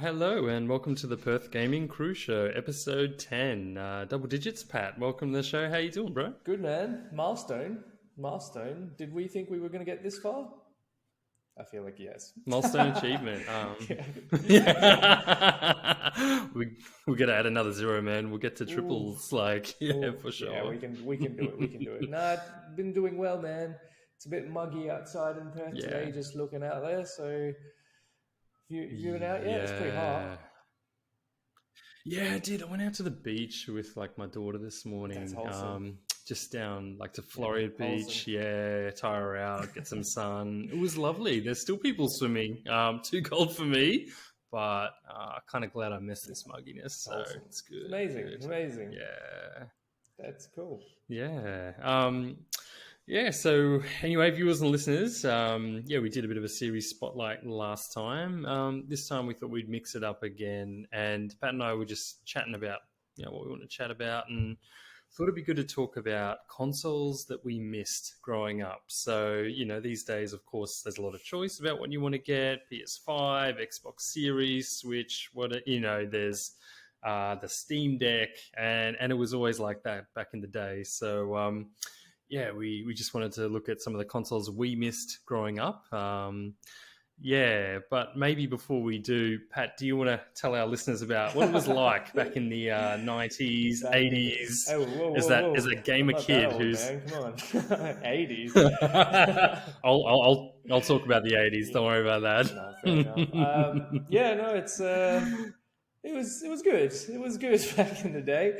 Hello and welcome to the Perth Gaming Crew Show, episode 10. Double digits, Pat. Welcome to the show. How you doing, bro? Good, man. Milestone. Did we think we were going to get this far? I feel like yes. Milestone achievement. We're gonna add another zero, man. We'll get to triples, for sure. Yeah, we can do it. We can do it. Nah, been doing well, man. It's a bit muggy outside in Perth today, just looking out there. So, you been out? Yeah, it's pretty hot. Yeah, I did. I went out to the beach with my daughter this morning. That's wholesome. Just down to Florida Beach. Wholesome. Yeah, tire her out, get some sun. It was lovely. There's still people swimming. Too cold for me, but kind of glad I missed this mugginess. So Wholesome. it's good. Amazing. Yeah, That's cool. Yeah. So anyway, viewers and listeners, we did a bit of a series spotlight last time. This time we thought we'd mix it up again, and Pat and I were just chatting about what we want to chat about, and thought it'd be good to talk about consoles that we missed growing up. So these days, of course, there's a lot of choice about what you want to get: PS5, Xbox Series, Switch. There's the Steam Deck, and it was always like that back in the day. So we just wanted to look at some of the consoles we missed growing up. But maybe before we do, Pat, do you want to tell our listeners about what it was like back in the 90s, 80s, as a gamer kid who's... Man. Come on. 80s. I'll talk about the 80s. Don't worry about that. No, fair enough. It was good. It was good back in the day.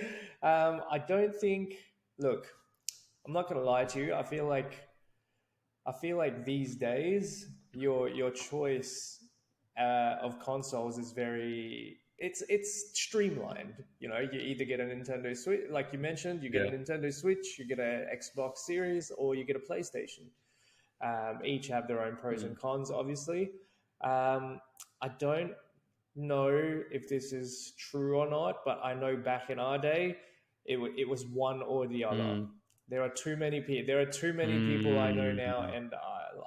I don't think... Look, I'm not going to lie to you. I feel like these days your choice of consoles is it's streamlined. You either get a Nintendo Switch, like you mentioned, you get a Nintendo Switch, you get a Xbox Series, or you get a PlayStation. Each have their own pros and cons, obviously. I don't know if this is true or not, but I know back in our day, it was one or the other. There are too many people. There are too many people I know now, and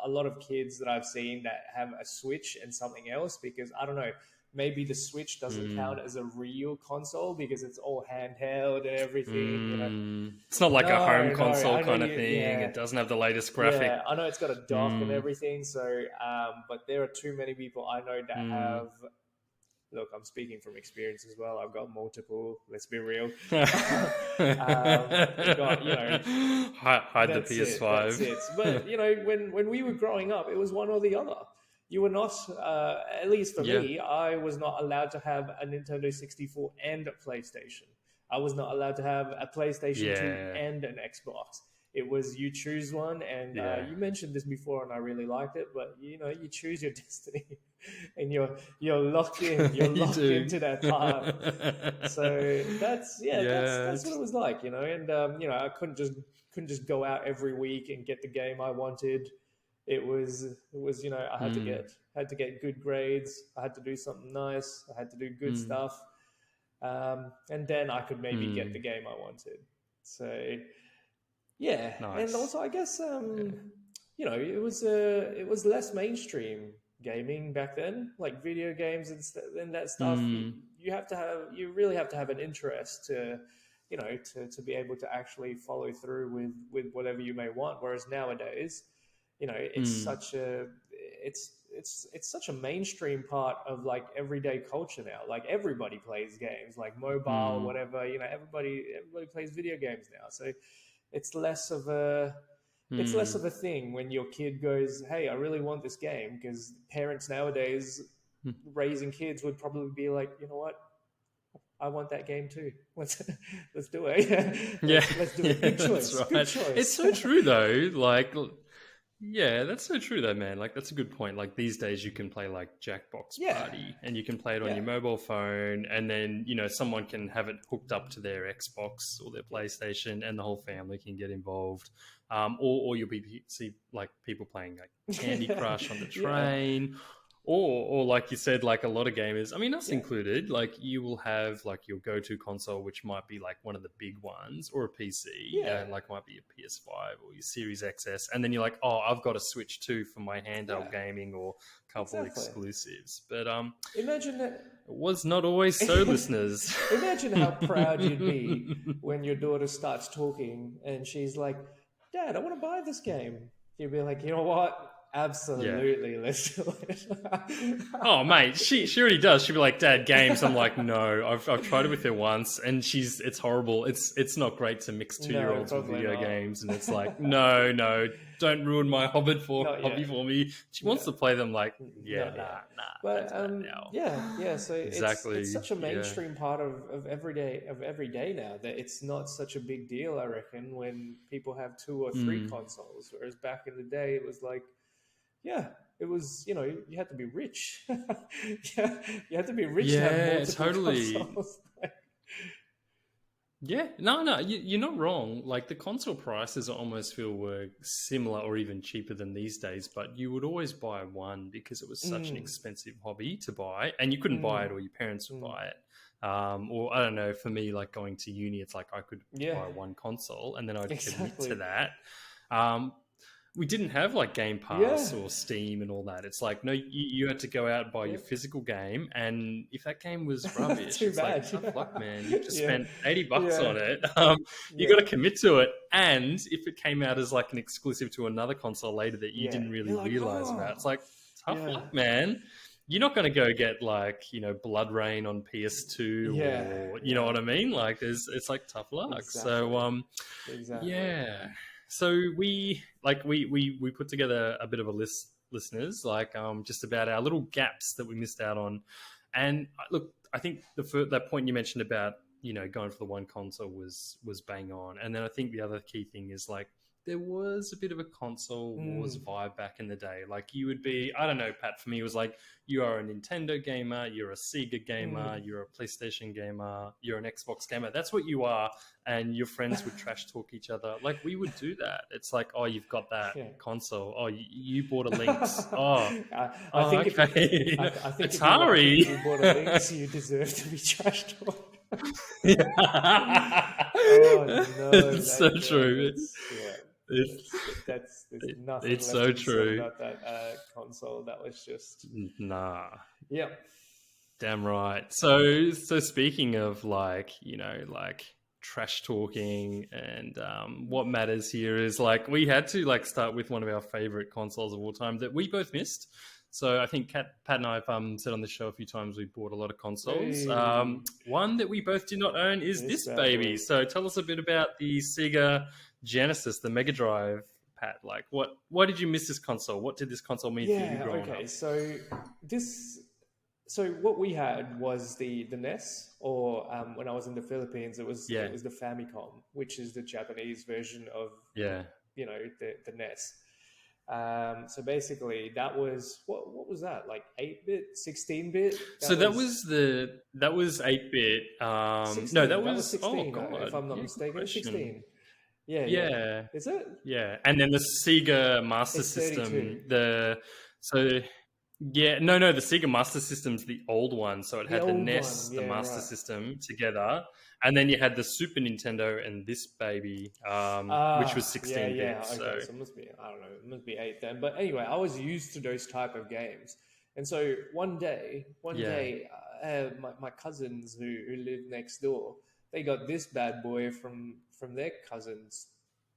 a lot of kids that I've seen that have a Switch and something else, because I don't know. Maybe the Switch doesn't count as a real console because it's all handheld and everything. It's not like a home console kind of thing. Yeah. It doesn't have the latest graphic. Yeah, I know it's got a dock and everything. So, but there are too many people I know that have. Look, I'm speaking from experience as well. I've got multiple. Let's be real. Hide the PS5. That's it. But when we were growing up, it was one or the other. You were not, at least for me, I was not allowed to have a Nintendo 64 and a PlayStation. I was not allowed to have a PlayStation 2 and an Xbox. It was you choose one, and you mentioned this before, and I really liked it. But you choose your destiny, and you're locked in. You're locked into that path. So that's what it was like, And I couldn't just go out every week and get the game I wanted. It was I had to get good grades. I had to do something nice. I had to do good stuff, and then I could maybe get the game I wanted. So. Yeah, nice. And also I guess it was less mainstream gaming back then, like video games and that stuff. You really have to have an interest to be able to actually follow through with whatever you may want. Whereas nowadays, it's such a such a mainstream part of like everyday culture now. Like everybody plays games, like mobile, whatever. Everybody plays video games now. So. It's less of a thing when your kid goes, "Hey, I really want this game," because parents nowadays raising kids would probably be like, "You know what? I want that game too. Let's do it." Let's do it. Good choice. That's right. Good choice. It's so true though. That's so true though, man. That's a good point. Like these days you can play like Jackbox Party and you can play it on your mobile phone, and then, someone can have it hooked up to their Xbox or their PlayStation and the whole family can get involved. Or you'll see like people playing like Candy Crush on the train. Or like you said, like a lot of gamers, I mean, us included, like you will have like your go-to console, which might be like one of the big ones, or a PC, and like might be a PS5 or your Series XS. And then you're like, oh, I've got a Switch too for my handheld gaming or a couple exclusives. But imagine that. was not always so, listeners. Imagine how proud you'd be when your daughter starts talking and she's like, Dad, I want to buy this game. You'd be like, you know what? Absolutely, let's do it. Oh, mate, she already does. She'd be like, Dad, games. I'm like, no, I've tried it with her once, and it's horrible. It's not great to mix 2-year-olds with video games, and it's like, no, don't ruin my hobby for me. She wants to play them. Like, nah. But yeah. So exactly. It's such a mainstream part of every day now that it's not such a big deal. I reckon when people have 2 or 3 consoles, whereas back in the day it was like. Yeah, it was, you had to be rich. You had to be rich to have multiple consoles. Yeah, no, you're not wrong. Like, the console prices I almost feel were similar or even cheaper than these days, but you would always buy one because it was such an expensive hobby to buy, and you couldn't buy it, or your parents would buy it. Or I don't know, for me, like going to uni, it's like I could buy one console and then I'd commit to that. We didn't have like Game Pass or Steam and all that. It's like, no, you had to go out and buy your physical game, and if that game was rubbish, it's like, tough luck, man. You just spent $80 on it. You got to commit to it, and if it came out as like an exclusive to another console later that you didn't really realize about, it's like, tough luck, man. You're not going to go get like, Blood Rain on PS2 or, you know what I mean? Like, it's like tough luck. Exactly. So, yeah. So we put together a bit of a list, listeners, like just about our little gaps that we missed out on. And look, I think that point you mentioned about going for the one console was bang on. And then I think the other key thing is like there was a bit of a console wars vibe back in the day. Like you would be, I don't know, Pat, for me it was like you are a Nintendo gamer, you're a Sega gamer, you're a PlayStation gamer, you're an Xbox gamer. That's what you are. And your friends would trash talk each other. Like we would do that. It's like, oh, you've got that console. Oh, you bought a Lynx. I think Atari. If you bought a Lynx, you deserve to be trash talked. It's so true. There's nothing it's left so to say true about that console. That was just yeah, damn right. So speaking of like trash talking and what matters here is like we had to like start with one of our favorite consoles of all time that we both missed. So I think Pat and I have said on the show a few times we bought a lot of consoles. One that we both do not own is this baby. So tell us a bit about the Sega Genesis, the Mega Drive, Pat. Like, why did you miss this console? What did this console mean for you growing up? So what we had was the NES, or when I was in the Philippines, it was the Famicom, which is the Japanese version of the NES. So basically that was what was that, like 8-bit, 16-bit? That was 8-bit. No, that was 16, oh god, if I'm not mistaken. 16. Yeah. Is it? Yeah. And then the Sega Master System, 32. the Sega Master System's the old one. So it had the NES, the Master System together. And then you had the Super Nintendo and this baby, which was 16 bits. Okay. So it must be, I don't know, it must be 8 then. But anyway, I was used to those type of games. And so one day, my cousins who lived next door, they got this bad boy from their cousins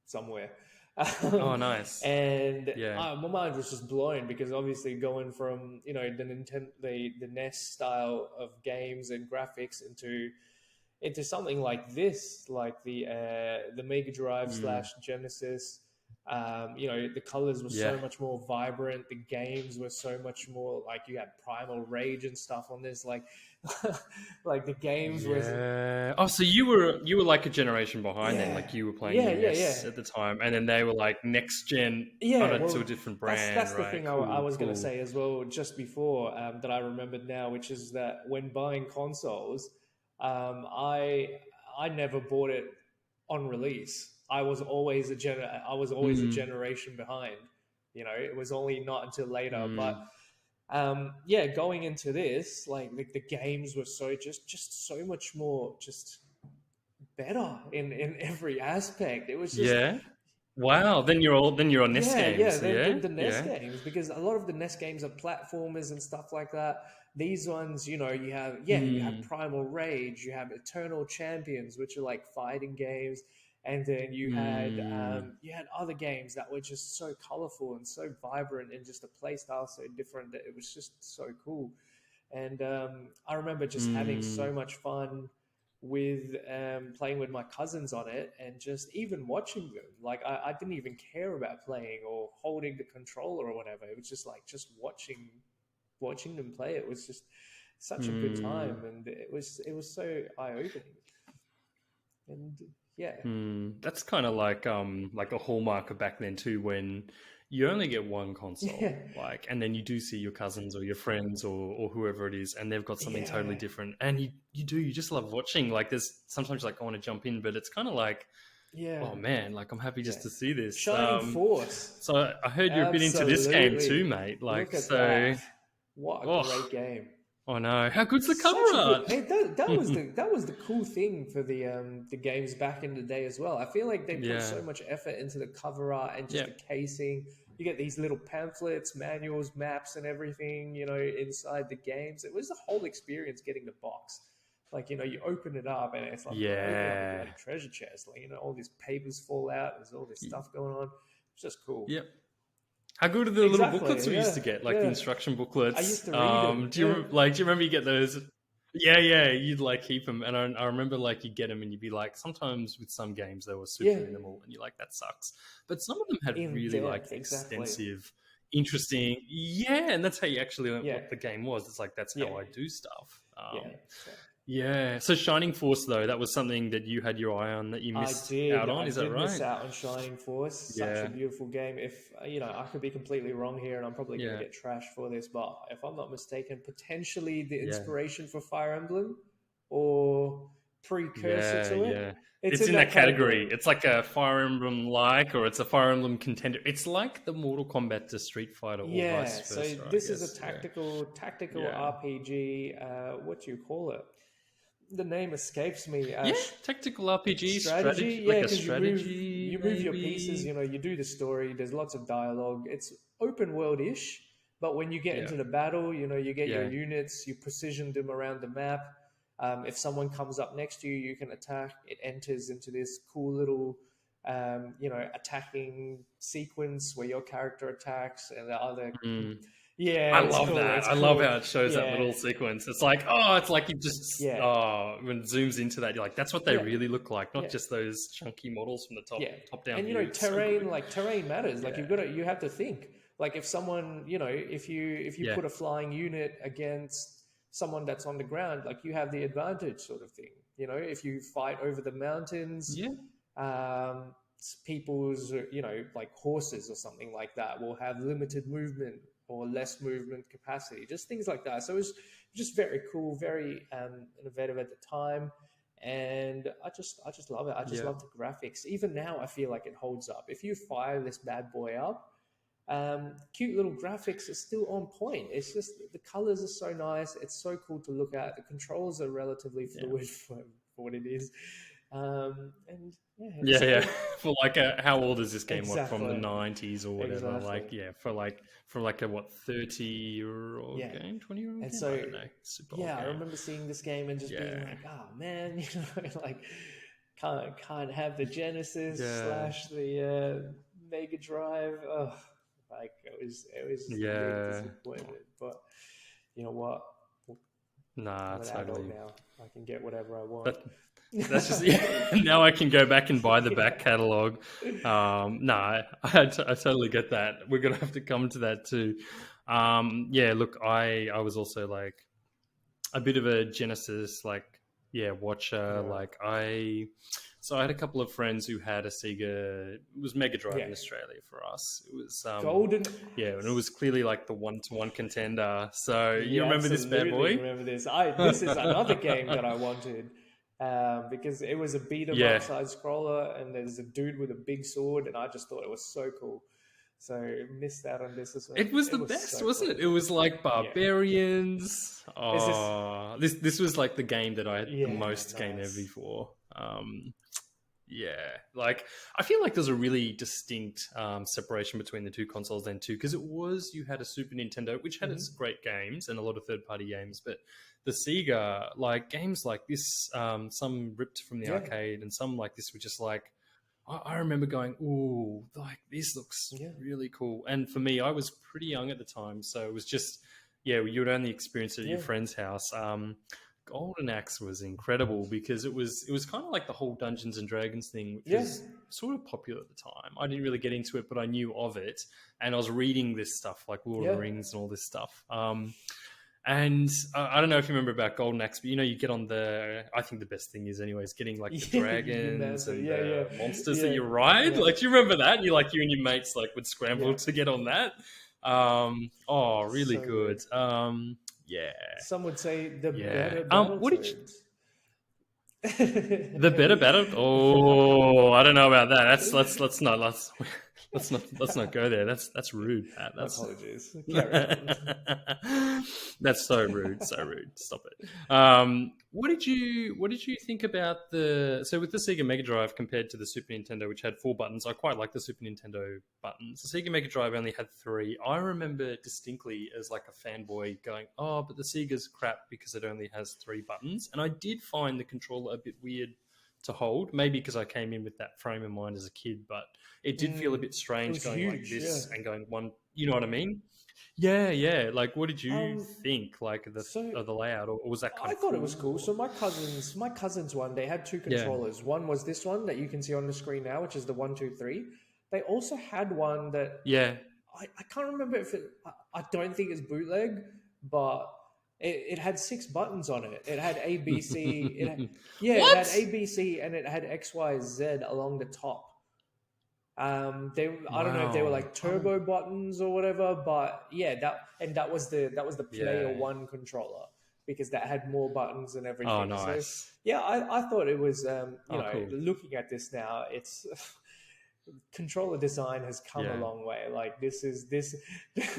somewhere. Oh, nice. And my mind was just blown because obviously going from the NES style of games and graphics into something like this, like the Mega Drive / Genesis. The colors were so much more vibrant. The games were so much more like you had Primal Rage and stuff on this. Like, like the games were. Oh, so you were like a generation behind then. Like you were playing NES at the time, and then they were like next gen to a different brand. That's the thing I was going to say as well just before that I remembered now, which is that when buying consoles, I never bought it on release. I was always a generation behind. It was only not until later. But going into this, like the games were so so much more just better in every aspect. It was just Wow. Then you're on NES Yeah, games. the, Yeah. the NES Yeah. games, because a lot of the NES games are platformers and stuff like that. These ones, you have Hmm. Primal Rage, you have Eternal Champions, which are like fighting games, and then Hmm. you had other games that were just so colorful and so vibrant, and just the play style so different that it was just so cool. And I remember just having so Hmm. much fun with playing with my cousins on it, and just even watching them. Like I didn't even care about playing or holding the controller or whatever. It was just like just watching them play. It was just such a good Hmm. time, and it was so eye opening. And yeah, That's kind of like a hallmark of back then too, when you only get one yeah, console, like, and then you do see your cousins or your friends or whoever it is, and they've got something totally yeah, different, and you just love watching. Like, there's sometimes like I want to jump in, but it's kind of like, yeah, oh man, like I'm happy yeah. just to see this. Shining Force, So I heard you're a bit into this game too, absolutely. mate. Like, Look at so, that! What a oh, great game. oh no, how good's the cover Such a good. art? Hey, that was the cool thing for the games back in the day as well. I feel like they put Yeah, so much effort into the cover art and just yeah. the casing. You get these little pamphlets, manuals, maps, and everything. Inside the games. It was the whole experience getting the box. Like, you open it up and it's like you're opening up a Yeah. bloody treasure chest. Like, all these papers fall out. There's all this stuff going on. It's just cool. Yep. How good are the little booklets Exactly. we used Yeah. to get, like the Yeah. instruction I used booklets? to read them. Yeah. Do you remember you get those? Yeah, yeah. You'd like keep them, and I remember like you get them, and you'd be like, sometimes with some games they were super Yeah. minimal, and you're like, that sucks. But some of them had In really like depth. Exactly. extensive, interesting. Yeah, and that's how you actually learned Yeah. what the game was. It's like that's Yeah. how I do stuff. Yeah. So Yeah. So Shining Force though, that was something that you had your eye on that you I missed did. out I on. Is that did miss right? out on Shining Force. Such a Yeah. beautiful game. If I could be completely wrong here, and I'm probably going to Yeah. get trashed for this, but if I'm not mistaken, potentially the Yeah. inspiration for Fire Emblem or precursor Yeah, to it. yeah. It's It's in in that that category. category. It's like a Fire Emblem like, or it's a Fire Emblem contender. It's like the Mortal Kombat to Street Fighter, or vice Yeah. So versa, I this is a guess. Yeah. tactical Yeah. RPG. What do you call it? The name escapes me. Yeah. Tactical RPG, Strategy, strategy, yeah, like a because you move strategy, you move your pieces. maybe. You do the story. There's lots of dialogue. It's open world ish, but when you get Yeah. into the battle, you get your Yeah. units. You precision them around the map. If someone comes up next to you, you can attack. It enters into this cool little attacking sequence where your character attacks and the other. Mm. Yeah, I it's love cool. that. It's I love cool. how it shows that Yeah, little sequence. It's like you just, yeah, when it zooms into that, you're like, that's what they yeah, really look like, not yeah. just those chunky models from the Yeah, top down and view. It's so good. terrain matters. Like Yeah. you have to think. Like if someone, if you Yeah. put a flying unit against someone that's on the ground, like you have the advantage, sort of thing. If you fight over the mountains, Yeah. people's, like horses or something like that will have limited movement or less movement capacity, just things like that. So it was just very cool, very innovative at the time. And I just love it. I just Yeah. love the graphics. Even now, I feel like it holds up. If you fire this bad boy up, cute little graphics are still on point. It's just the colors are so nice. It's so cool to look at. The controls are relatively Yeah. fluid for what it is. And yeah, Yeah, so yeah. For like how old is this game? What, from the exactly, 90s or whatever? exactly, Like, yeah, for like a what, 30-year-old yeah. game, 20-year-old And game? so I don't know. Super old yeah, I game. remember seeing this game and just being Yeah. like, oh man, like can't have the Genesis Yeah. slash the Mega Drive. Oh, like it was a big Yeah. disappointment. But you know what? Nah, I'm an adult totally. now. I can get whatever I want. That that's just, yeah. Now I can go back and buy the back catalog. Nah, I totally get that. We're gonna have to come to that too. Yeah, look, I was also like a bit of a Genesis, like, yeah, watcher. Yeah. So I had a couple of friends who had a Sega. It was Mega Drive in Yeah. Australia for us. It was Golden. yeah, and it was clearly like the one-to-one contender. So you Yeah, remember this bad absolutely boy? remember this. This is another game that I wanted, because it was a beat 'em Yeah, up side scroller, and there's a dude with a big sword, and I just thought it was so cool. So missed out on this as well. it was It the was best, so wasn't cool. it? It was like Yeah. barbarians. Is Oh, this was like the game that I had the Yeah, most game nice. envy for. Yeah, like I feel like there's a really distinct separation between the two consoles then too, because you had a Super Nintendo which had its great games and a lot of third-party games, but the Sega, like games like this, some ripped from the Yeah, arcade and some like this were just like I remember going, "Ooh, like this looks yeah, really cool." And for me, I was pretty young at the time, so it was just, yeah, you would only experience it at your yeah, friend's house. Golden Axe was incredible because it was kind of like the whole Dungeons and Dragons thing, which yeah, was sort of popular at the time. I didn't really get into it, but I knew of it, and I was reading this stuff like Lord of yeah. the Rings and all this stuff. And I don't know if you remember about Golden Axe, but you get on the. I think the best thing is, anyways, getting like the Yeah, you dragons master. and Yeah, yeah, the monsters that yeah, you ride. yeah, Like, do you remember that? You and your mates like would scramble yeah. to get on that. Oh, really So good. good. Yeah, Some would say the yeah. better What did you, Battletoads. the better battle? Oh, I don't know about that. Let's not let's not go there. That's rude, Pat. My That's apologies. Carry on. that's so rude. So rude. Stop it. What did you think about with the Sega Mega Drive compared to the Super Nintendo, which had 4 buttons? I quite like the Super Nintendo buttons. The Sega Mega Drive only had 3. I remember distinctly as like a fanboy going, "Oh, but the Sega's crap because it only has 3 buttons." And I did find the controller a bit weird to hold, maybe because I came in with that frame of mind as a kid, but it did feel a bit It strange was going like huge. Yeah. this and going one. You know what I mean? Yeah, yeah. Like, what did you Um. think? Like So of the layout, or was that kind I of thought it was cool? cool. Or... So my cousins one, they had two Yeah, controllers. One was this one that you can see on the screen now, which is the 1, 2, 3. They also had one that yeah. I can't remember if I don't think it's bootleg, but it had 6 buttons on it. It had A, B, C. It had What? A, B, C, and it had X, Y, Z along the top. I don't know if they were Wow. like Oh, turbo buttons or whatever, but yeah, that was the player yeah. one controller because that had more buttons and Oh, everything. So nice. yeah, I thought it was Oh, cool. looking at this now, it's controller design has come a Yeah. long way. Like this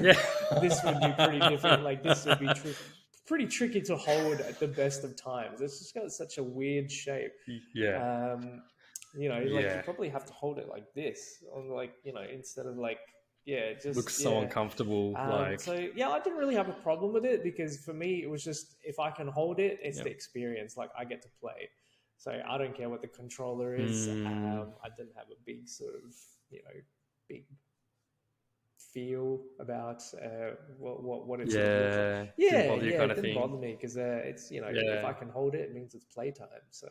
Yeah. this would be pretty difficult. Like this would be pretty tricky to hold at the best of times. It's just got such a weird shape. Yeah. Um, like you Yeah. probably have to hold it like this, or like instead of like Looks just so uncomfortable. Like, So yeah, I didn't really have a problem with it because for me it was just if I can hold it, it's yeah. the experience. Like I get to play, so I don't care what the controller is. Mm, I didn't have a big sort of big feel about what it sort of looks like. yeah. Didn't Yeah, bother you, yeah, kind it of didn't thing. bother me because it's if I Yeah. can hold it, it means it's playtime. So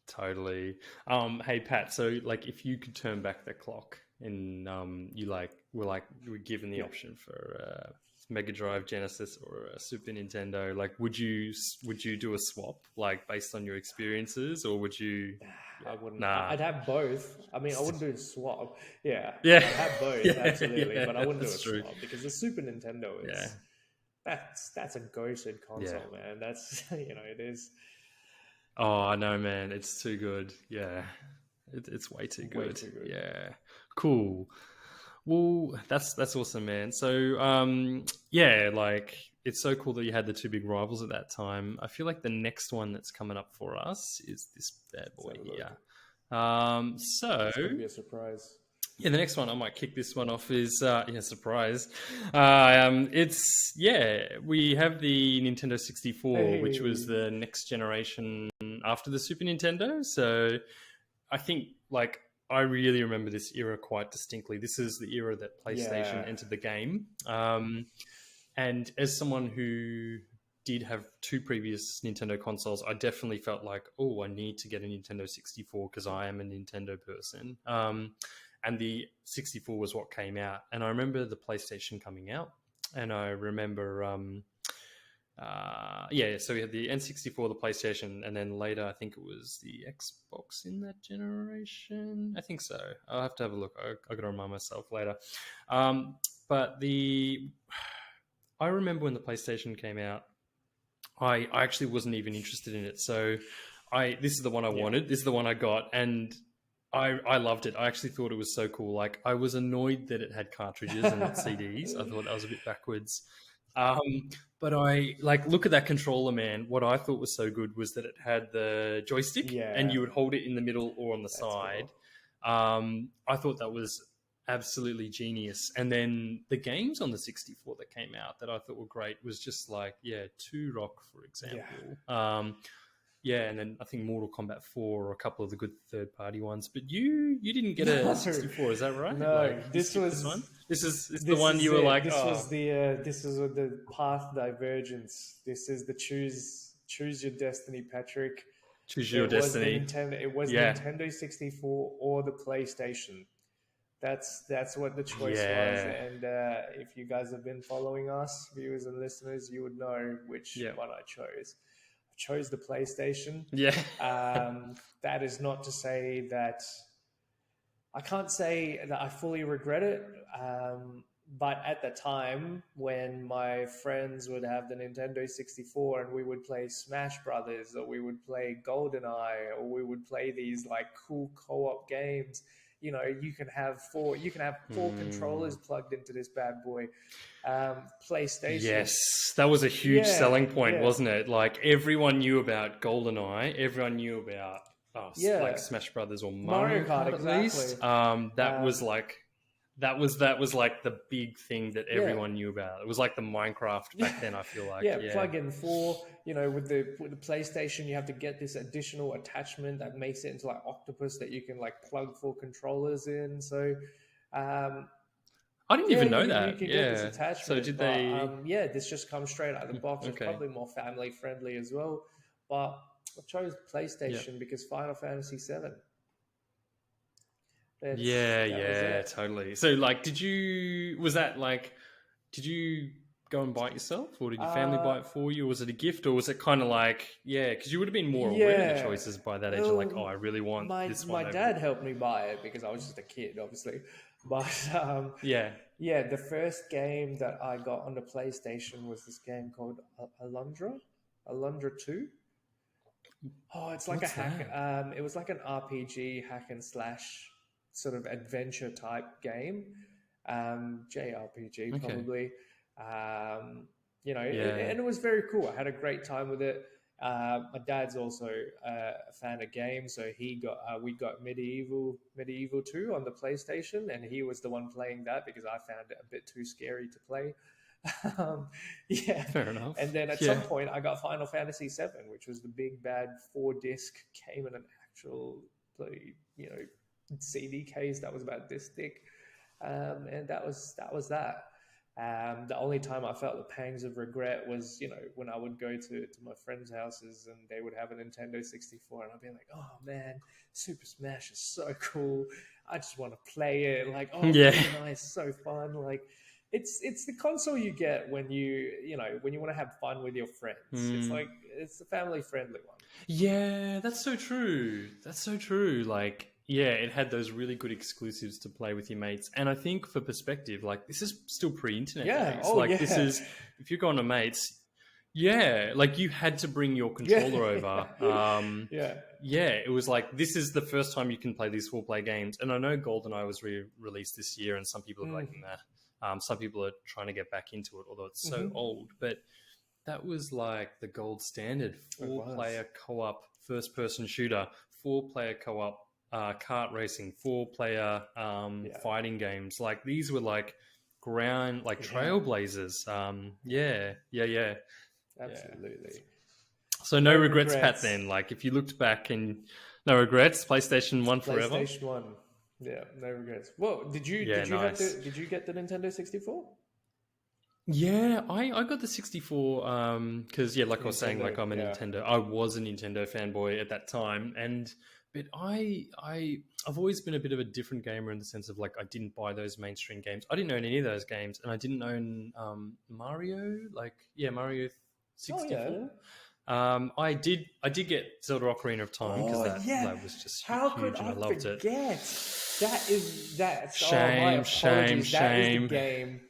Totally. Hey Pat, so like if you could turn back the clock and you were given the yeah. option for Mega Drive, Genesis, or a Super Nintendo, like would you do a swap like based on your experiences, or would you? I Yeah, wouldn't. nah. I'd have both. I mean, I wouldn't do a swap. Yeah, Yeah, I'd have both yeah, absolutely, but I yeah. wouldn't do a That's true. swap because the Super Nintendo Yeah, is that's a goated yeah. console, man. That's it is Oh, I know, man. It's too good. Yeah, it's way too way good. too good. Yeah, cool. Well, that's awesome, man. So, yeah, like it's so cool that you had the two big rivals at that time. I feel like the next one that's coming up for us is this bad Let's boy have a look. here. So It's going to be a surprise. yeah, the next one I might kick this one off is yeah, surprise. It's yeah, we have the Nintendo 64, which was Hey, the next generation after the Super Nintendo. So I think like I really remember this era quite distinctly. This is the era that PlayStation yeah, entered the game. And as someone who did have 2 previous Nintendo consoles, I definitely felt like, oh, I need to get a Nintendo 64 because I am a Nintendo person. And the 64 was what came out. And I remember the PlayStation coming out. And I remember, yeah, so we had the N64, the PlayStation, and then later I think it was the Xbox in that generation. I think so. I'll have to have a look. I got to remind myself later. But I remember when the PlayStation came out, I actually wasn't even interested in it. So this is the one I yeah. wanted. This is the one I got, and I loved it. I actually thought it was so cool. Like I was annoyed that it had cartridges and not CDs. I thought that was a bit backwards. Um, But I like look at that controller, man. What I thought was so good was that it had the joystick, and Yeah, you would hold it in the middle or on the that's side. cool. I thought that was absolutely genius. And then the games on the 64 that came out that I thought were great was just like, yeah, Two Rock, for Yeah. example. Yeah, and then I think Mortal Kombat 4 or a couple of the good third-party ones. But you didn't get a No. 64, is that right? No, Like, you this skipped was this one? This is the this one is you were it. like, This oh, was the path divergence. This is the choose your destiny, Patrick. choose your destiny. It was Yeah. Nintendo 64 or the PlayStation. That's what the choice was. Yeah. And if you guys have been following us, viewers and listeners, you would know which Yeah. one I chose. I chose the PlayStation. Yeah. That is not to say that I can't say that I fully regret it. But at the time when my friends would have the Nintendo 64 and we would play Smash Brothers or we would play GoldenEye or we would play these like cool co-op games, you know, you can have four controllers plugged into this bad boy. PlayStation. Yes, that was a huge Yeah, selling point, yeah. wasn't it? Like everyone knew about GoldenEye, everyone knew about Yeah. like Smash Brothers or Mario Mario Kart, Kart at least. exactly. That was like that was like the big thing that everyone knew about. It was like the Minecraft back then. I feel like plug in four. You know, with the PlayStation, you have to get this additional attachment that makes it into like Octopus that you can like plug four controllers in. So, I didn't even know that. You can get this attachment. So did they? This just comes straight out of the box. It's probably more family friendly as well. But I chose PlayStation because Final Fantasy VII. Totally. So, like, did you go and buy it yourself, or did your family buy it for you, or was it a gift, or was it kind of like, because you would have been more aware of the choices by that age, like, oh, I really want this one. My dad helped me buy it because I was just a kid, obviously. But the first game that I got on the PlayStation was this game called Alundra 2. Oh, it's like hack. It was like an RPG hack and slash sort of adventure type game, JRPG probably. And it was very cool. I had a great time with it. My dad's also a fan of games, so we got Medieval 2 on the PlayStation, and he was the one playing that because I found it a bit too scary to play. Fair enough. And then at some point I got Final Fantasy VII, which was the big bad 4-disc, came in an actual CD case that was about this thick, and that was that. The only time I felt the pangs of regret was, when I would go to my friends' houses and they would have a Nintendo 64 and I'd be like, oh man, Super Smash is so cool. I just want to play it. Like, oh, nice, so fun. Like, it's the console you get when you want to have fun with your friends. It's a family friendly one. Yeah, that's so true. Like, it had those really good exclusives to play with your mates. And I think for perspective, like, this is still pre-internet days. This is, if you're going to mates, like you had to bring your controller over. It was like, this is the first time you can play these full-play games. And I know GoldenEye was released this year and some people are like, nah. Some people are trying to get back into it, although it's so old. But that was like the gold standard. 4-player co-op first-person shooter, 4-player co-op kart racing, 4-player fighting games. Like, these were like trailblazers. Absolutely. So no regrets, Pat, then. Like, if you looked back and no regrets, PlayStation 1 forever. PlayStation 1. Yeah, no regrets. Well, did you get the Nintendo 64? Yeah, I got the 64 because like I was saying, like, I'm a Nintendo. I was a Nintendo fanboy at that time, but I've always been a bit of a different gamer in the sense of, like, I didn't buy those mainstream games. I didn't own any of those games, and I didn't own Mario. Mario 64. I did get Zelda Ocarina of Time because that was just huge, and I loved it. Shame. That is the game.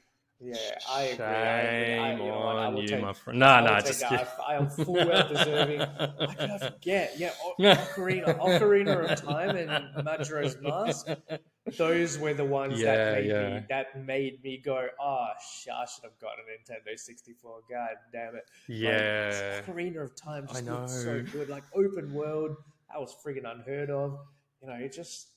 Yeah, I agree. Shame on you, my friend. No, just kidding. I am full well deserving. Why did I forget? Yeah, Ocarina of Time and Majora's Mask. those were the ones Yeah, yeah. that made me go, oh shit, I should have got a Nintendo 64. God damn it! Like Yeah. Ocarina of Time I just looked so know. good. Like open world, that was friggin' unheard of. You know, it just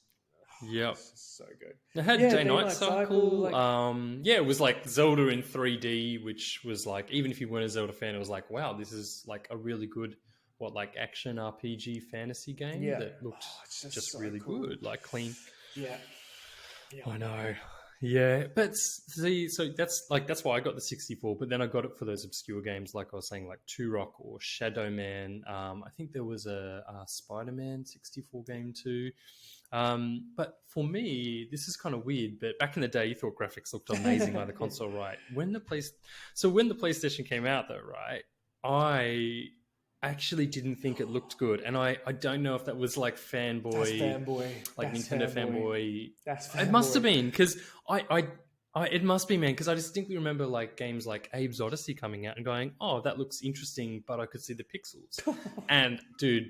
Yep. it's just so good. It had Yeah, Day Day Night Night Cycle, Cycle. like Yeah, it was like Zelda in 3D, which was like, even if you weren't a Zelda fan, it was like, wow, this is like a really good, like action RPG fantasy game yeah, that looked it's just just so really cool. good, like clean. Yeah, yeah, I know. Yeah, but see, so that's why I got the 64. But then I got it for those obscure games, like I was saying, like Turok or Shadow Man. I think there was a Spider-Man 64 game too. But for me, this is kind of weird. But back in the day, you thought graphics looked amazing on the console, right? When the PlayStation came out, though, right? I actually didn't think it looked good, and I don't know if that was like That's fanboy. like That's Nintendo fanboy. fanboy. That's It must have fanboy. been because it must be, man, because I distinctly remember like games like Abe's Odyssey coming out and going, oh, that looks interesting, but I could see the pixels. And dude,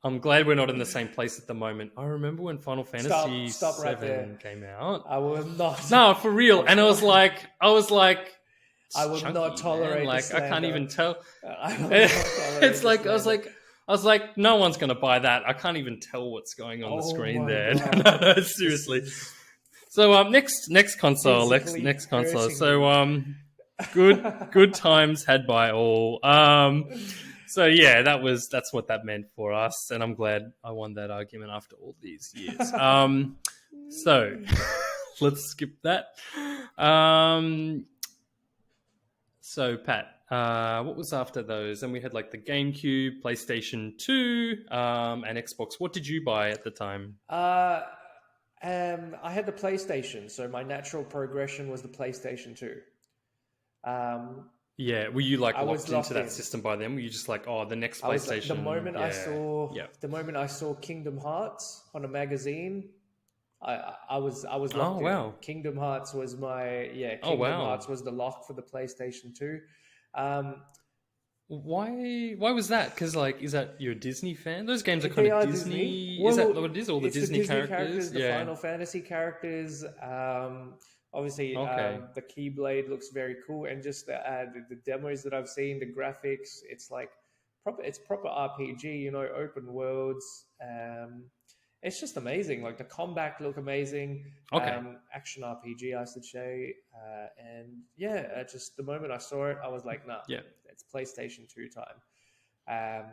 I'm glad we're not in the same place at the moment. I remember when Final Fantasy Stop right there. VII came out. I will not. No, for real. And I was like, I it's will chunky, not tolerate man. the Like I can't slander. even tell. I will not tolerate It's the like slander. I was like, no one's gonna buy that. I can't even tell what's going on the Oh screen my there. God. No, seriously. This is So next console, physically next console. hurting So me. good times had by all. So yeah, that's what that meant for us, and I'm glad I won that argument after all these years. So let's skip that. So Pat, what was after those? And we had like the GameCube, PlayStation 2, and Xbox. What did you buy at the time? I had the PlayStation, so my natural progression was the PlayStation 2. Yeah, were you like I was locked into locked that in. system by then? Were you just like, oh, the next I was like, PlayStation? Yeah. the moment I saw Kingdom Hearts on a magazine, I was Oh locked in. wow. Kingdom Hearts was Oh Kingdom wow. Hearts was the lock for the PlayStation 2. Um, Why was that? Because like, is that you're a Disney fan? Those games are kind they of are Disney. Well, Is that what it is? All the it's Disney the Disney characters? the Yeah. Final Fantasy characters. Obviously, Okay. the Keyblade looks very cool, and just the demos that I've seen, the graphics, it's like it's proper RPG. You know, open worlds. It's just amazing. Like the combat look amazing. Okay. Action RPG, I should say. And yeah, just the moment I saw it, I was like, nah, Yeah. it's PlayStation 2 time. Um,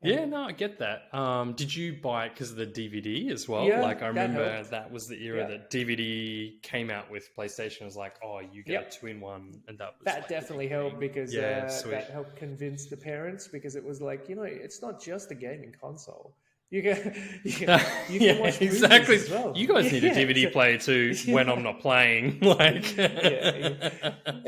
Yeah, and no, I get that. Did you buy it because of the DVD as well? yeah, Like, I that remember helped. that was the era Yeah. that DVD came out with. PlayStation was like, oh, you get Yep. a two-in-one, and that was That like the definitely big helped thing. because Yeah, sweet. that helped convince the parents because it was like, you know, it's not just a gaming console. You can you Yeah, can watch movies exactly. as well. You guys need a DVD Yeah, player too when I'm not playing, like,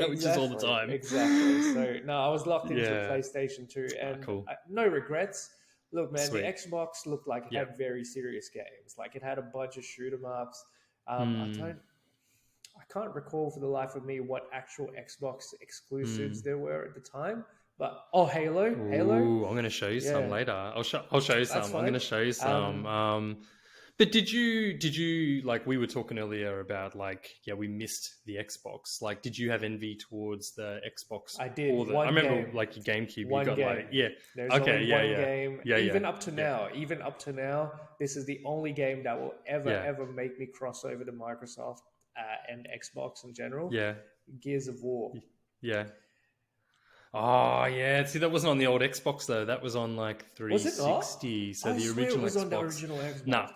which is all the time. Exactly. So no, I was locked into the Yeah. PlayStation 2, and Cool. no regrets. Look, man, the Sweet. Xbox looked like it Yeah. had very serious games. Like it had a bunch of shoot 'em ups. I can't recall for the life of me what actual Xbox exclusives there were at the time. But Halo. Ooh, I'm going to show you some Yeah. later. I'll show you some. That's I'm going to fine. show you some. But did you like, we were talking earlier about like, yeah, we missed the Xbox. Like, did you have envy towards the Xbox? I did. I remember like your GameCube. One you got game. like, yeah. There's Okay, only yeah, one yeah. game. Yeah, even yeah. up to now, this is the only game that will ever make me cross over to Microsoft and Xbox in general. Yeah. Gears of War. Yeah. Oh yeah, see that wasn't on the old Xbox though. That was on like Was it not? 360. So I the swear original it was Xbox. on the original Xbox. Nah.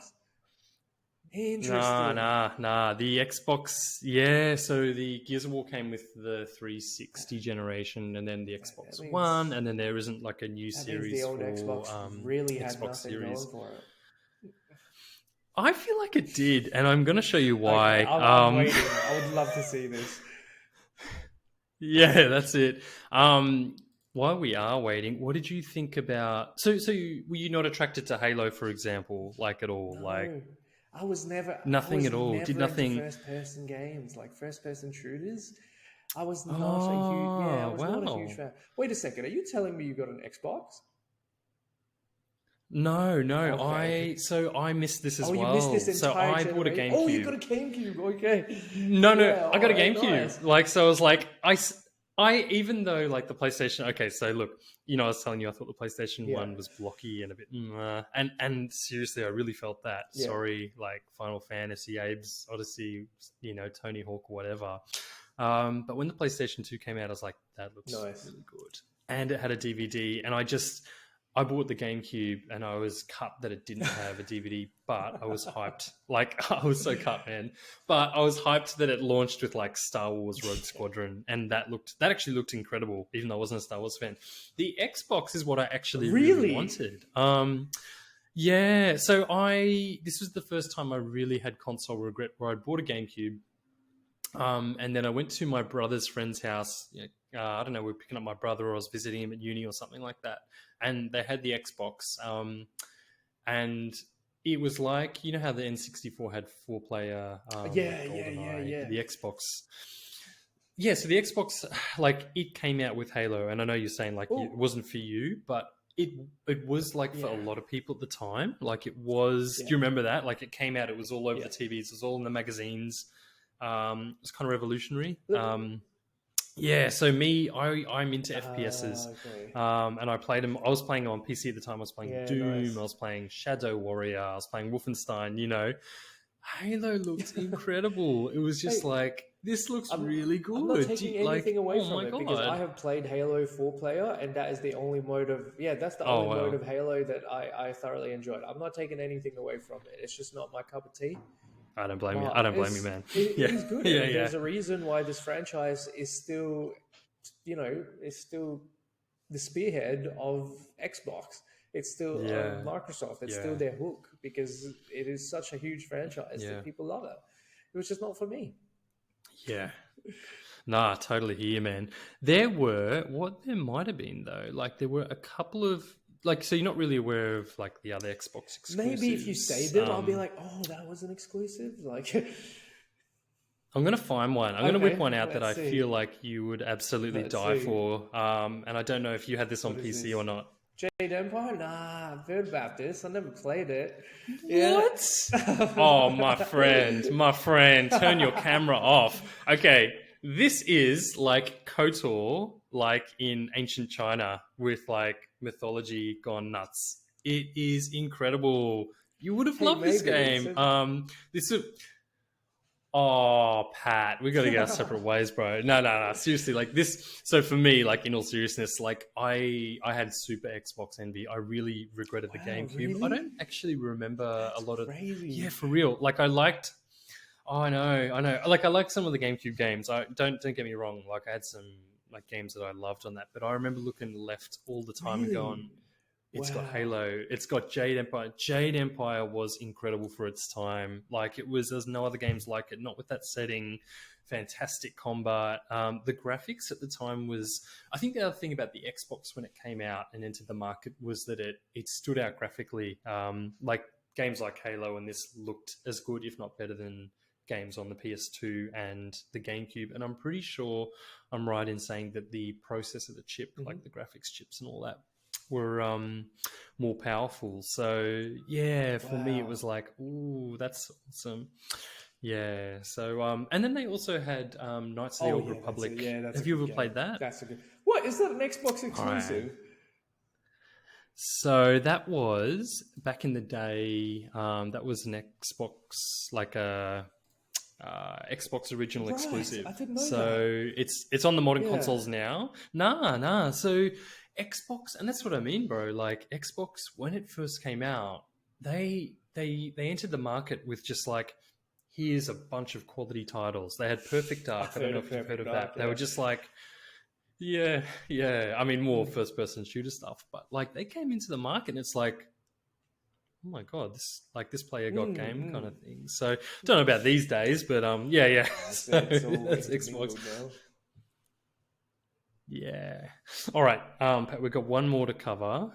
Interesting. Nah. The Xbox, yeah. So the Gears of War came with the 360 generation, and then the Xbox One, and then there isn't like a new series the old for Xbox really had Xbox nothing Series. going for it. I feel like it did, and I'm going to show you why. Okay, I'm waiting. I would love to see this. Yeah, that's it. While we are waiting, what did you think about? So were you not attracted to Halo, for example, like at all? No, like I was never nothing at all. Did nothing. First-person games, like first-person shooters. I was not Oh, not a huge fan. Wait a second, are you telling me you got an Xbox? No. Okay. I missed this as Oh, you missed this well. So entire I bought a generation. Oh, you GameCube. got a GameCube. Okay. No, Yeah. I All got a right. GameCube. Nice. Like, so I was like, even though like the PlayStation. Okay, so look, I was telling you, I thought the PlayStation Yeah. One was blocky and a bit, and seriously, I really felt that. Yeah. Sorry, like Final Fantasy, Abe's Odyssey, Tony Hawk or whatever. But when the PlayStation 2 came out, I was like, that looks Nice. really good. And it had a DVD, and I bought the GameCube, and I was cut that it didn't have a DVD, but I was hyped. Like, I was so cut, man. But I was hyped that it launched with like Star Wars Rogue Squadron, and that actually looked incredible, even though I wasn't a Star Wars fan. The Xbox is what I actually really wanted. Yeah. So this was the first time I really had console regret, where I bought a GameCube. And then I went to my brother's friend's house. I don't know, we were picking up my brother, or I was visiting him at uni or something like that. And they had the Xbox. And it was like, how the N64 had 4-player GoldenEye, the Xbox. Yeah, so the Xbox, like, it came out with Halo. And I know you're saying, like, it wasn't for you, but it was, like, for a lot of people at the time. Like, it was... Do you remember that? Like, it came out, it was all over the TVs. It was all in the magazines. It was kind of revolutionary. So I'm into FPSs, and I played them. I was playing on PC at the time. I was playing Doom. Nice. I was playing Shadow Warrior. I was playing Wolfenstein. Halo looked incredible. It was just like, this looks really good. I'm not taking anything away from it, because I have played Halo 4-player, and that is the only mode of mode of Halo that I thoroughly enjoyed. I'm not taking anything away from it. It's just not my cup of tea. I don't blame you. I don't blame you, man. It is good. There's a reason why this franchise is still, is still the spearhead of Xbox. It's still Microsoft. It's still their hook, because it is such a huge franchise that people love it. It was just not for me. Yeah. Nah, totally hear you, man. There might have been, though, like there were a couple of, like, so you're not really aware of like the other Xbox exclusives. Maybe if you say them, I'll be like, oh, that was an exclusive. Like, I'm gonna find one. I'm gonna whip one out that I feel like you would absolutely die for. And I don't know if you had this on PC or not. Jade Empire? Nah, I've heard about this. I never played it. What? Oh, my friend, turn your camera off. Okay, this is like KOTOR, like in ancient China, with like mythology gone nuts. It is incredible. You would have loved this game. Oh, Pat, we got to get our separate ways, bro. No. Seriously, like this. So for me, like in all seriousness, like I had super Xbox envy. I really regretted the GameCube. Really? I don't actually remember a lot of. Yeah, for real. Like I liked. Oh, I know. Like I liked some of the GameCube games. Don't get me wrong. Like I had some like games that I loved on that, but I remember looking left all the time and going, it's got Halo. It's got Jade Empire. Jade Empire was incredible for its time. Like there's no other games like it. Not with that setting. Fantastic combat. The graphics at the time was. I think the other thing about the Xbox when it came out and entered the market was that it stood out graphically. Like games like Halo and this looked as good, if not better, than games on the PS2 and the GameCube. And I'm pretty sure I'm right in saying that the processor, the chip, like the graphics chips and all that, were more powerful. So yeah, for me it was like, ooh, that's awesome. Yeah. So and then they also had Knights of the Old Republic. Have you ever played that? That's a good. What is that, an Xbox exclusive? Right. So that was back in the day. That was an Xbox, like a Xbox original exclusive. I didn't know so it's on the modern consoles now. Nah. So Xbox, and that's what I mean, bro. Like Xbox, when it first came out, they entered the market with just like, here's a bunch of quality titles. They had Perfect Dark. I don't know if you've heard of that. They were just like, yeah. I mean, more first-person shooter stuff, but like they came into the market, and it's like, oh my god, this player got game kind of thing. So don't know about these days, but yeah. So that's Xbox. Yeah. All right, Pat, we've got one more to cover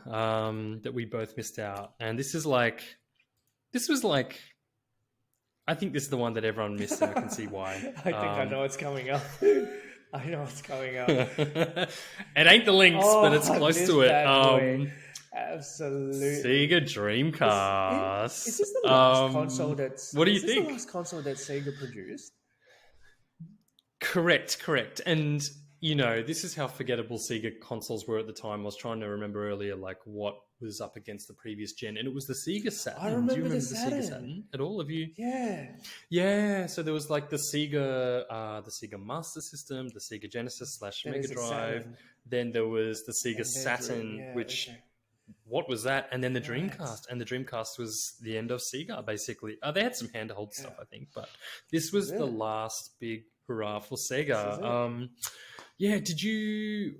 that we both missed out, and this was like, I think this is the one that everyone missed, and I can see why. I think I know what's coming up. I know what's coming up. It ain't the Lynx, but it's close to it. Absolutely. Sega Is Dreamcast. this the last console What do you is this the think? last console that Sega produced? Correct. And this is how forgettable Sega consoles were at the time. I was trying to remember earlier, like what was up against the previous gen, and it was the Sega I Saturn. Do you remember the remember the Sega Saturn. Saturn at all? Have you? Yeah. Yeah. So there was like the Sega Master System, the Sega Genesis slash Then Mega is it Drive. Saturn? Then there was the Sega And then Saturn, yeah, which okay. what was that? And then the Right. Dreamcast, and the Dreamcast was the end of Sega, basically. They had some handheld Yeah. stuff, I think, but this This is was the it. last big hurrah for This is Sega. it. Yeah, did you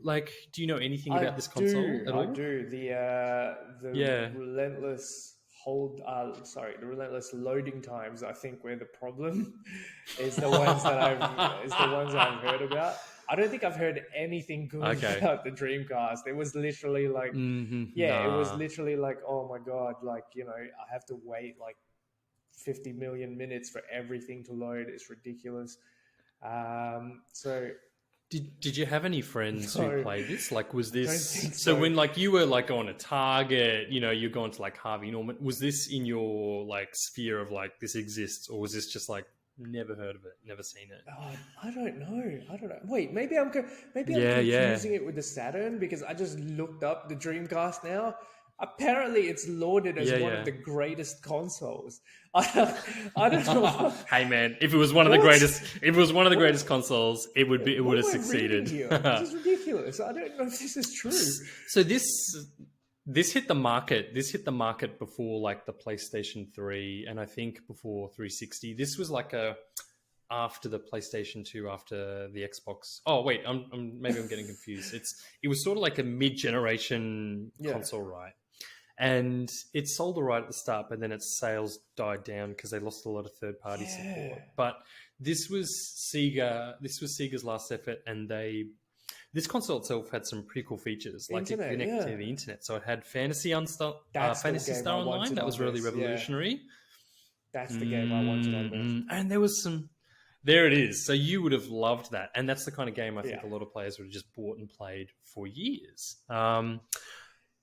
do you know anything about this console at I all? do. The Yeah. relentless the relentless loading times. I think were the problem is the ones that I've heard about. I don't think I've heard anything good Okay. about the Dreamcast. It was literally like, it was Nah. literally like, oh my god, like I have to wait like 50 million minutes for everything to load. It's ridiculous. So Did you have any friends no, who played this? Like, was I don't this think so so. when like you were like on a Target, you're going to like Harvey Norman? Was this in your like sphere of like this exists, or was this just like never heard of it, never seen it? Oh, I don't know. I don't know. Wait, maybe I'm Yeah. confusing it with the Saturn because I just looked up the Dreamcast now. Apparently, it's lauded as one Yeah. of the greatest consoles. I don't know. Hey man, if it was one of the What? greatest, if it was one of the greatest consoles, it would What have am I reading succeeded. here? This is ridiculous. I don't know if this is true. So this hit the market. This hit the market before like the PlayStation 3, and I think before 360. This was like after the PlayStation 2, after the Xbox. Oh wait, maybe I'm getting confused. It was sort of like a mid-generation Yeah. console, right? And it sold all right at the start, but then its sales died down because they lost a lot of third-party support. But this was Sega. This was Sega's last effort, and this console itself had some pretty cool features, like it connected to the internet. So it had Fantasy That's the game I Star Online. wanted That on was really this, yeah. revolutionary. That's the game I wanted on this. And there was some. There it is. So you would have loved that, and that's the kind of game I think Yeah. a lot of players would have just bought and played for years.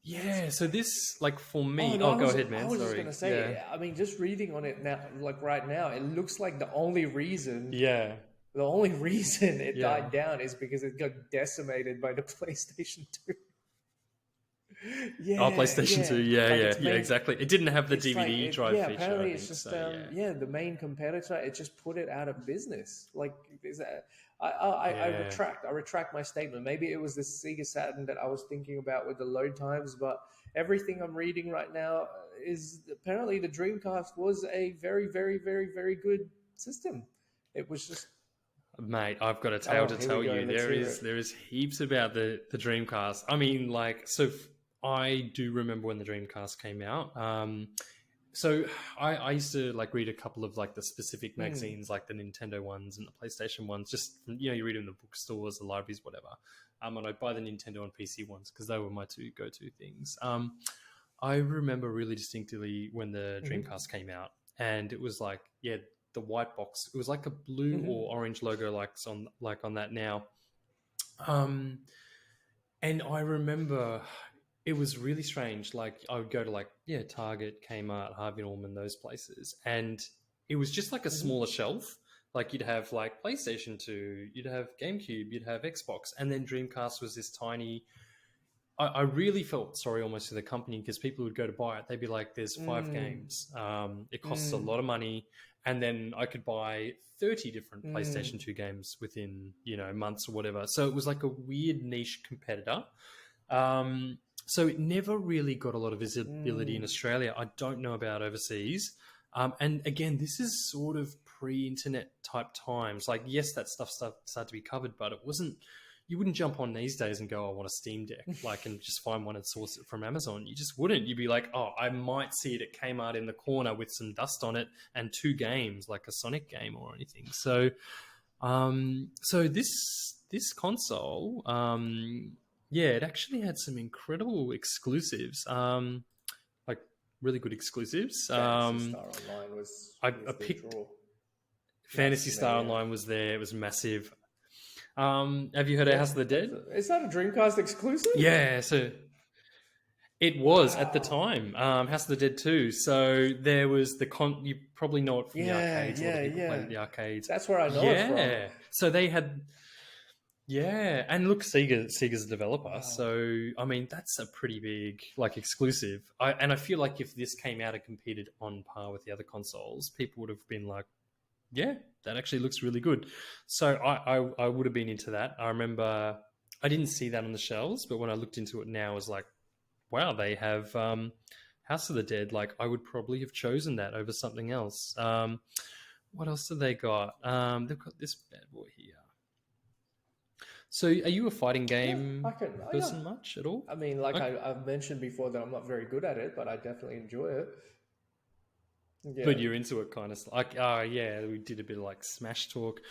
Yeah. So this, like for me, no, go ahead, man. I was just Sorry. gonna say, I mean, just reading on it now, like right now, it looks like the only reason it died down is because it got decimated by the PlayStation 2. Yeah, PlayStation 2. Yeah, exactly. It didn't have the DVD drive feature. Apparently I it's think, just so, the main competitor. It just put it out of business. Like, I retract my statement. Maybe it was the Sega Saturn that I was thinking about with the load times, but everything I'm reading right now is apparently the Dreamcast was a very, very, very, very good system. It was just. Mate, I've got a tale to tell you. There is heaps about the Dreamcast. I mean, like, so I do remember when the Dreamcast came out. So I used to like read a couple of like the specific magazines, like the Nintendo ones and the PlayStation ones. Just you read them in the bookstores, the libraries, whatever. And I'd buy the Nintendo and PC ones because they were my two go-to things. I remember really distinctly when the Dreamcast came out, and it was like, the white box. It was like a blue or orange logo, like on that now. And I remember it was really strange. Like I would go to like Target, Kmart, Harvey Norman, those places, and it was just like a smaller shelf. Like you'd have like PlayStation 2, you'd have GameCube, you'd have Xbox, and then Dreamcast was this tiny. I really felt sorry almost for the company because people would go to buy it. They'd be like, "There's 5 games. It costs a lot of money." And then I could buy 30 different PlayStation 2 games within, months or whatever. So it was like a weird niche competitor. So it never really got a lot of visibility in Australia. I don't know about overseas. And again, this is sort of pre-internet type times. Like, yes, that stuff started to be covered, but it wasn't. You wouldn't jump on these days and go, "I want a Steam Deck," like, and just find one and source it from Amazon. You just wouldn't. You'd be like, "Oh, I might see it at Kmart in the corner with some dust on it and 2 games, like a Sonic game or anything." So, so this console, it actually had some incredible exclusives, like really good exclusives. Fantasy Star Online was I the picked draw. Fantasy Star Online was there. It was massive. Have you heard of House of the Dead? Is that a Dreamcast exclusive? Yeah, so It was at the Wow. time, House of the Dead 2. So there was you probably know it from the Yeah, arcades. A lot of yeah, people played yeah. at the arcades. That's where I know it from. Yeah. So they had, yeah. And look, Sega's a developer. Wow. So, I mean, that's a pretty big, like, exclusive. And I feel like if this came out and competed on par with the other consoles, people would have been like, yeah, that actually looks really good. So I would have been into that. I remember I didn't see that on the shelves, but when I looked into it now, I was like, wow, they have House of the Dead. Like, I would probably have chosen that over something else. What else have they got? They've got this bad boy here. So, are you a fighting Yeah, I game can. Yeah. person much at all? I mean, like Okay. I've mentioned before that I'm not very good at it, but I definitely enjoy it. Yeah. But you're into it kind of like, oh yeah, we did a bit of like Smash talk.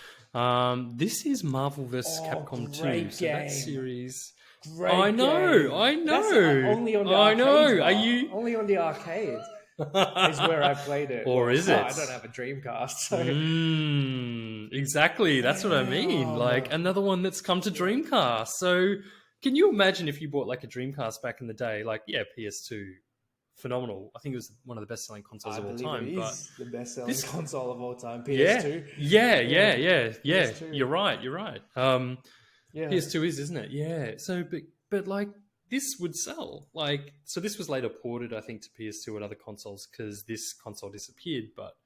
This is Marvel vs. Oh, Capcom 2. great So that game. series. I Great know, game. I That's know, only on the I arcades, know. Are Mark. you? Only on the arcades is where I played it. Or Well, is it? I don't have a Dreamcast, so Exactly. That's what I mean. Like damn. another one that's come to Yeah. Dreamcast. So can you imagine if you bought like a Dreamcast back in the day? Like, yeah, PS2, phenomenal. I think it was one of the best selling consoles I of all believe it time. But is the best-selling this, console of all time. yeah, PS2. yeah, Yeah, yeah, yeah, yeah. PS2. You're right. You're right. Yeah. PS2 is, isn't it? Yeah. So, but like this would sell. Like, so this was later ported, I think, to PS2 and other consoles because this console disappeared. But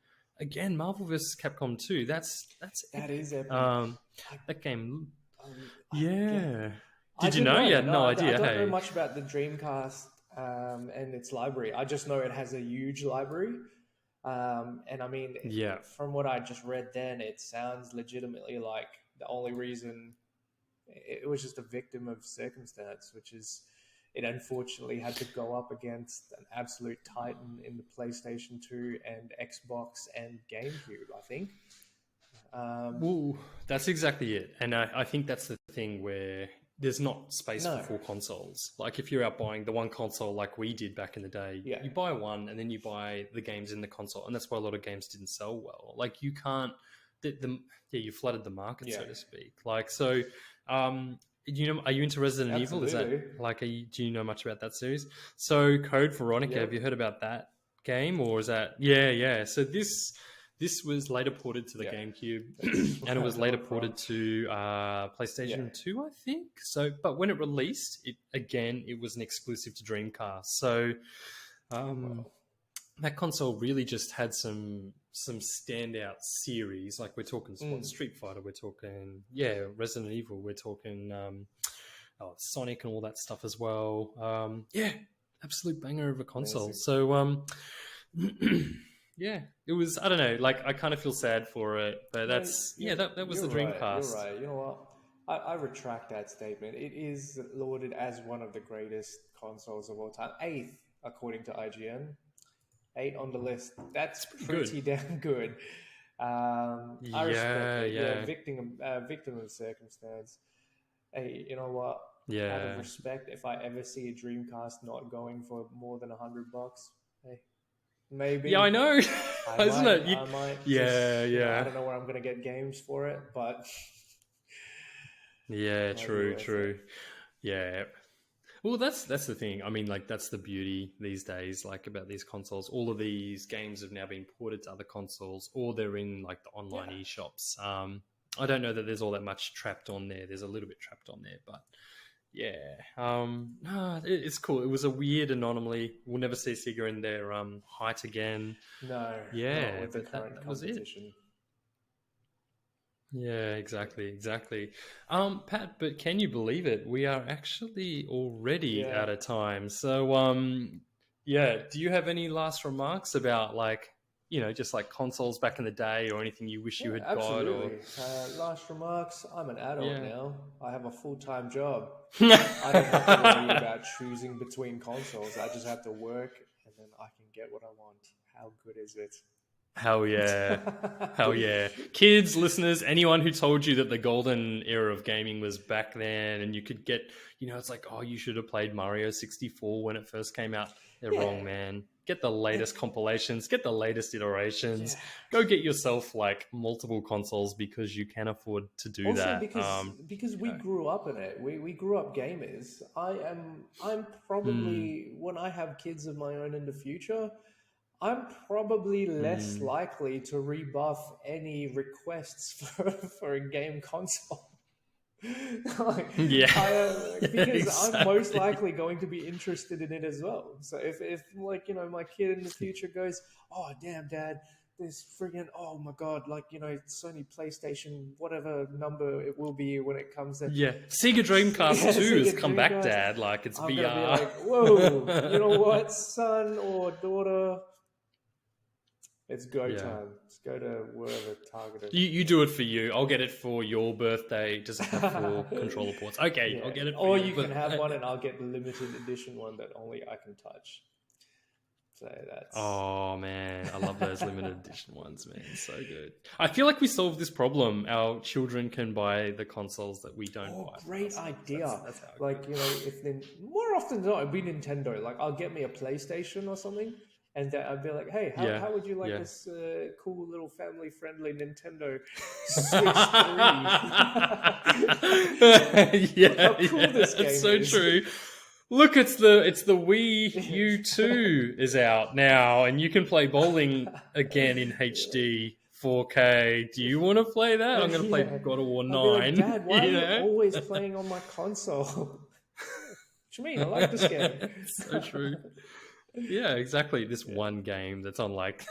again, Marvel vs. Capcom 2. That's That epic. is epic. I, That game. yeah. Yeah. I Did you didn't know? know. You had No, no I idea. don't know Hey. much about the Dreamcast and its library. I just know it has a huge library. And I mean, Yeah. from what I just read then, it sounds legitimately like the only reason it was just a victim of circumstance, which is it unfortunately had to go up against an absolute titan in the PlayStation 2 and Xbox and GameCube, I think. Well, that's exactly it. And I think that's the thing where there's not space for No. four consoles. Like if you're out buying the one console like we did back in the day, Yeah. you buy one and then you buy the games in the console. And that's why a lot of games didn't sell well. Like you can't, yeah, you flooded the market, so Yeah. to speak. Like, so, are you into Resident Evil? Is Absolutely. that like, do you know much about that series? So Code Veronica, Yep. have you heard about that game or is that, yeah. So this was later ported to the Yeah. GameCube, That's and it where was I know later it from. ported to PlayStation 2, I think. So, but when it released, it was an exclusive to Dreamcast. So, Wow. that console really just had some standout series. Like we're talking Street Fighter, we're talking Resident Evil, we're talking Sonic and all that stuff as well. Absolute banger of a console. Amazing. So yeah, it was. I don't know. Like I kind of feel sad for it, but that's that was the You're right. Dreamcast. You're right. You know what? I retract that statement. It is lauded as one of the greatest consoles of all time. Eighth, according to IGN. 8 on the list. That's pretty damn good. I respect it. Yeah. Victim of circumstance. Hey, you know what? Yeah. Out of respect, if I ever see a Dreamcast not going for more than $100, hey, maybe. Yeah, I know. Isn't it? I might. Yeah. I don't know where I'm going to get games for it, but yeah, true. Yeah. Well, that's the thing. I mean, like that's the beauty these days, like about these consoles. All of these games have now been ported to other consoles, or they're in like the online eShops. I don't know that there's all that much trapped on there. There's a little bit trapped on there, but yeah, it's cool. It was a weird anomaly. We'll never see Sega in their height again. No, yeah, not with the but current that was it. competition. Yeah, exactly. Pat, but can you believe it? We are actually already out of time. So, do you have any last remarks about like, just like consoles back in the day or anything you wish you had absolutely. got? Or Last remarks. I'm an adult now. I have a full-time job. I I don't have to worry about choosing between consoles. I just have to work and then I can get what I want. How good is it? Hell yeah. Hell yeah. Kids, listeners, anyone who told you that the golden era of gaming was back then and you could get, it's like, oh, you should have played Mario 64 when it first came out. They're wrong, man. Get the latest compilations, get the latest iterations. Yeah. Go get yourself like multiple consoles because you can afford to do Also, that. because we grew up in it, we grew up gamers. I'm probably when I have kids of my own in the future, I'm probably less likely to rebuff any requests for a game console. Because exactly. I'm most likely going to be interested in it as well. So if my kid in the future goes, oh damn dad, this friggin' oh my god, Sony PlayStation, whatever number it will be when it comes to Sega Dreamcast 2 has come back, dad. Like it's I'm VR. gonna be like, whoa, you know what, son or daughter? It's go time. Let's go to wherever Target is. You do it for you. I'll get it for your birthday. Does it have 4 controller ports? Okay, I'll get it for or your you can birthday. have one and I'll get the limited edition one that only I can touch. So that's... Oh, man. I love those limited edition ones, man. So good. I feel like we solved this problem. Our children can buy the consoles that we don't buy. Great idea. That's how if then more often than not, it'd be Nintendo. Like, I'll get me a PlayStation or something. And I'd be like, hey, how would you like this cool little family-friendly Nintendo Switch 3? How cool this game it's so is. true. Look, it's the Wii U2 is out now, and you can play bowling again in HD 4K. Do you want to play that? I'm going to play God of War 9. Like, Dad, why are you always playing on my console? What do you mean? I like this game. So true. Yeah, exactly. This one game that's on like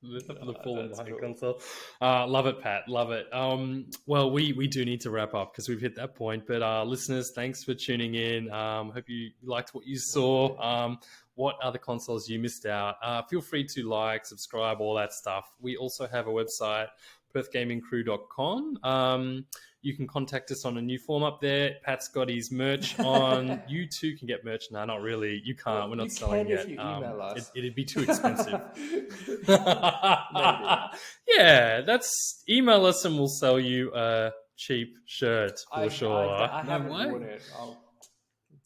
the full console. Love it, Pat. Love it. Well, we do need to wrap up because we've hit that point. But listeners, thanks for tuning in. Hope you liked what you saw. What other consoles you missed out? Feel free to like, subscribe, all that stuff. We also have a website, perthgamingcrew.com. You can contact us on a new form up there. Pat's got his merch on. You too can get merch. No, not really. You can't. Well, we're not selling yet. If you email us. It'd be too expensive. Yeah, email us and we'll sell you a cheap shirt for sure. I haven't worn it. I'll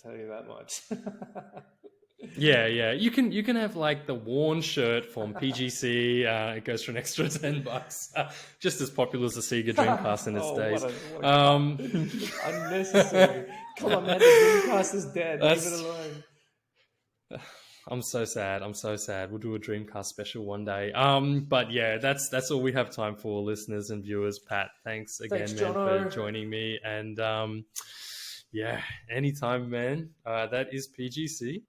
tell you that much. Yeah. You can have like the worn shirt from PGC. It goes for an extra $10. Just as popular as the Sega Dreamcast in its days. Unnecessary. Come on, man. The Dreamcast is dead. Leave it alone. I'm so sad. We'll do a Dreamcast special one day. But yeah, that's all we have time for, listeners and viewers. Pat, thanks again, man, for joining me. And yeah, anytime, man. That is PGC.